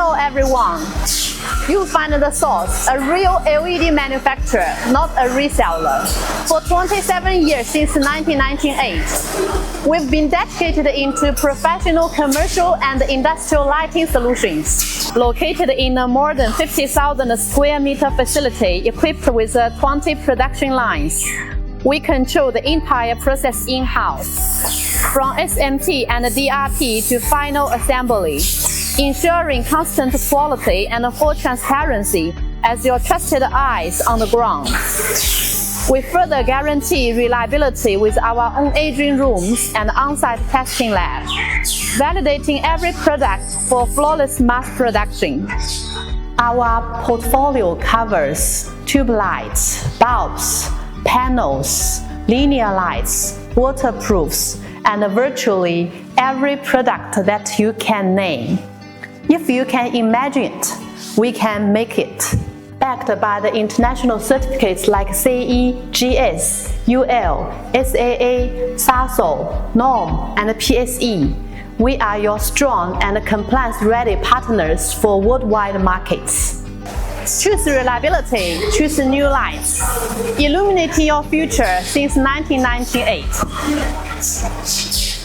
Hello everyone! You find the source, a real LED manufacturer, not a reseller. For 27 years since 1998, we've been dedicated into professional commercial and industrial lighting solutions. Located in a more than 50,000 square meter facility equipped with 20 production lines, we control the entire process in-house, from SMT and DRP to final assembly, ensuring constant quality and full transparency as your trusted eyes on the ground. We further guarantee reliability with our own aging rooms and on-site testing lab, validating every product for flawless mass production. Our portfolio covers tube lights, bulbs, panels, linear lights, waterproofs, and virtually every product that you can name. If you can imagine it, we can make it. Backed by the international certificates like CE, GS, UL, SAA, SASO, NORM, and PSE, we are your strong and compliance-ready partners for worldwide markets. Choose reliability, choose NewLights, illuminating your future since 1998.